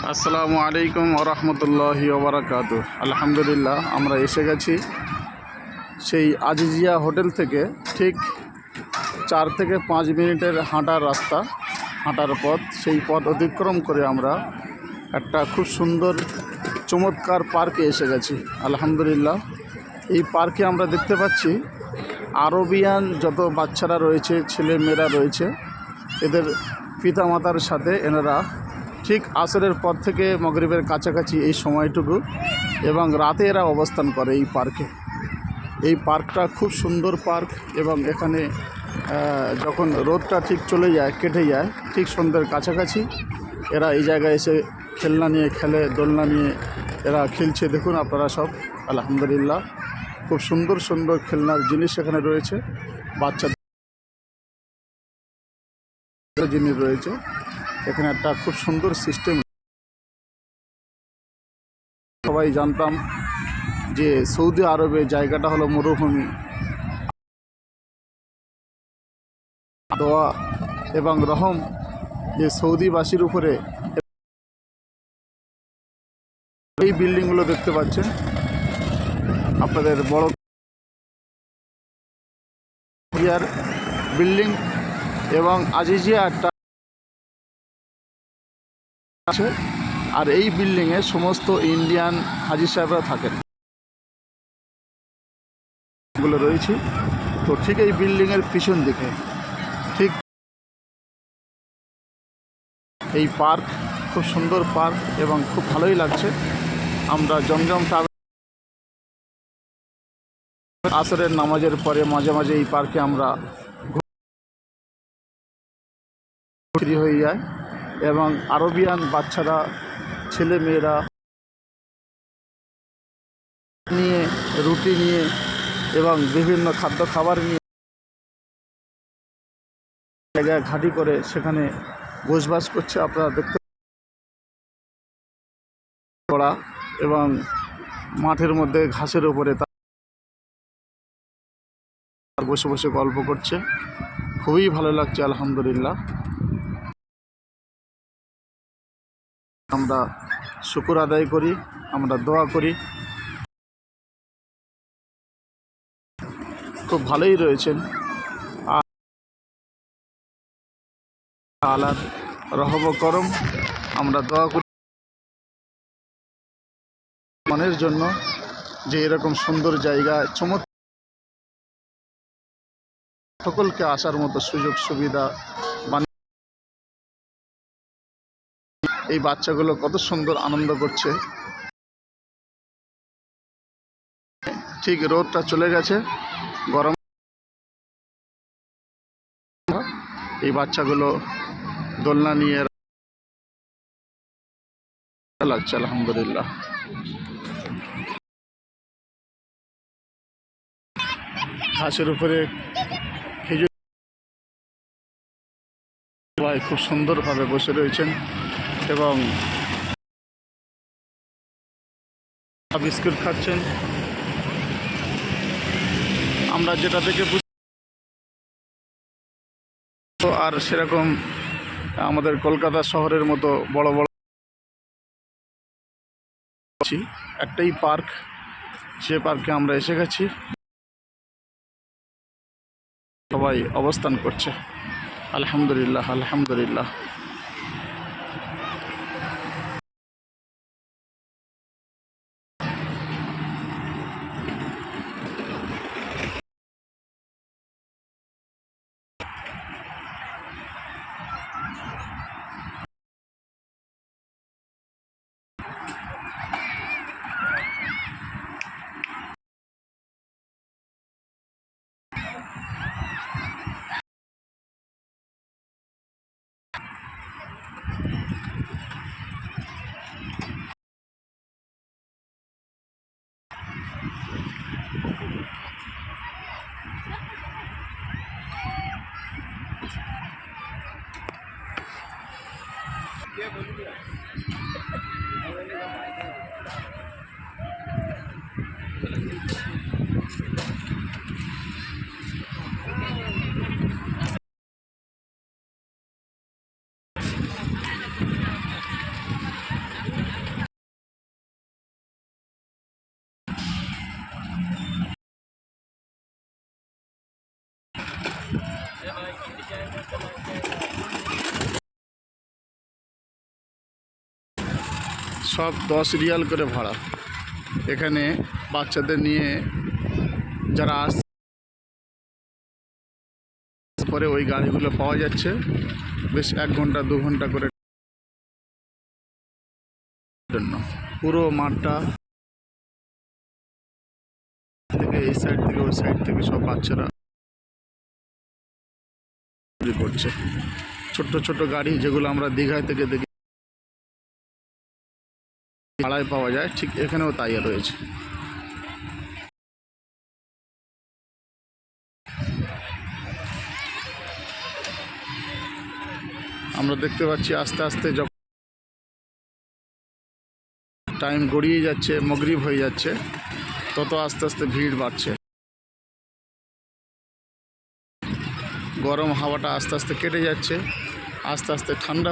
আসসালামু আলাইকুম ওরহমতুল্লাহি ওবরাকাতুহ। আলহামদুলিল্লাহ, আমরা এসে গেছি সেই আজিজিয়া হোটেল থেকে ঠিক 4 থেকে 5 মিনিটের হাঁটার রাস্তা, হাঁটার পথ। সেই পথ অতিক্রম করে আমরা একটা খুব সুন্দর চমৎকার পার্কে এসে গেছি। আলহামদুলিল্লাহ, এই পার্কে আমরা দেখতে পাচ্ছি আরবিয়ান যত বাচ্চারা রয়েছে, ছেলে মেয়েরা রয়েছে, এদের পিতামাতার সাথে এনারা ঠিক আসরের পর থেকে মাগরিবের কাছাকাছি এই সময়টুকু এবং রাতে এরা অবস্থান করে এই পার্কে। এই পার্কটা খুব সুন্দর পার্ক এবং এখানে যখন রোদটা ঠিক চলে যায়, কেটে যায়, ঠিক সন্ধ্যের কাছাকাছি এরা এই জায়গায় এসে খেলনা নিয়ে খেলে, দোলনা নিয়ে এরা খেলছে। দেখুন আপনারা সব, আলহামদুলিল্লাহ, খুব সুন্দর সুন্দর খেলনার জিনিস এখানে রয়েছে, বাচ্চাদের জিনিস রয়েছে। এখানে একটা খুব সুন্দর সিস্টেম। সবাই জানতাম যে সৌদি আরবে জায়গাটা হলো মরুভূমি, দোয়া এবং রহম যে সৌদিবাসীর উপরে। এই বিল্ডিংগুলো দেখতে পাচ্ছেন আপনাদের, বড় বিল্ডিং এবং আজিজিয়া একটা আছে। আর এই বিল্ডিংয়ে সমস্ত ইন্ডিয়ান হাজি সাহেবরা থাকেন গুলো রয়েছে। তো ঠিক এই বিল্ডিংয়ের পিছন দিকে ঠিক এই পার্ক, খুব সুন্দর পার্ক এবং খুব ভালোই লাগছে। আমরা জমজম আসরের নামাজের পরে মাঝে মাঝে এই পার্কে আমরা ফ্রি হয়ে যাই এবং আরবিয়ান বাচ্চারা, ছেলে মেয়েরা নিয়ে, রুটি নিয়ে এবং বিভিন্ন খাবার নিয়ে জায়গায় ঘাঁটি করে সেখানে বসবাস করছে। আপনারা দেখতে পড়া এবং মাঠের মধ্যে ঘাসের উপরে তার বসে বসে গল্প করছে। খুবই ভালো লাগছে, আলহামদুলিল্লাহ। আমরা শুকর আদায় করি, আমরা দোয়া করি। খুব ভালোই রয়েছেন। আল্লাহর রহম করম, আমরা দোয়া করি মনের জন্য যে এরকম সুন্দর জায়গা সকলকে আসার মতো সুযোগ সুবিধা। এই বাচ্চাগুলো কত সুন্দর আনন্দ করছে। ঠিক রোদটা চলে গেছে, গরম, এই বাচ্চাগুলো দোলনা নিয়ে লাগছে, আলহামদুলিল্লাহ। ঘাসের উপরে খেজুর ভাই খুব সুন্দরভাবে বসে রয়েছেন এবং বিস্কুট খাচ্ছেন। আমরা যেটা থেকে আর সেরকম আমাদের কলকাতা শহরের মতো বড় বড় একটাই পার্ক, যে পার্কে আমরা এসে গেছি, সবাই অবস্থান করছে। আলহামদুলিল্লাহ, আলহামদুলিল্লাহ। সব 10 রিয়াল করে ভাড়া। এখানে বাচ্চাদের নিয়ে যারা আসছে পরে ওই গাড়িগুলো পাওয়া যাচ্ছে বেশ 1 ঘন্টা 2 ঘন্টা করে জন্য। পুরো মাঠটা থেকে এই সাইড থেকে ওই সাইড থেকে সব বাচ্চারা করছে। ছোট্ট ছোট্ট গাড়ি যেগুলো আমরা দীঘায় থেকে দেখি ভাড়ায় পাওয়া যায়, ঠিক এখানেও তাই রয়েছে। আমরা দেখতে পাচ্ছি আস্তে আস্তে যখন টাইম গড়িয়ে যাচ্ছে, মাগরিব হয়ে যাচ্ছে, তত আস্তে আস্তে ভিড় বাড়ছে। গরম হাওয়াটা আস্তে আস্তে কেটে যাচ্ছে, আস্তে আস্তে ঠান্ডা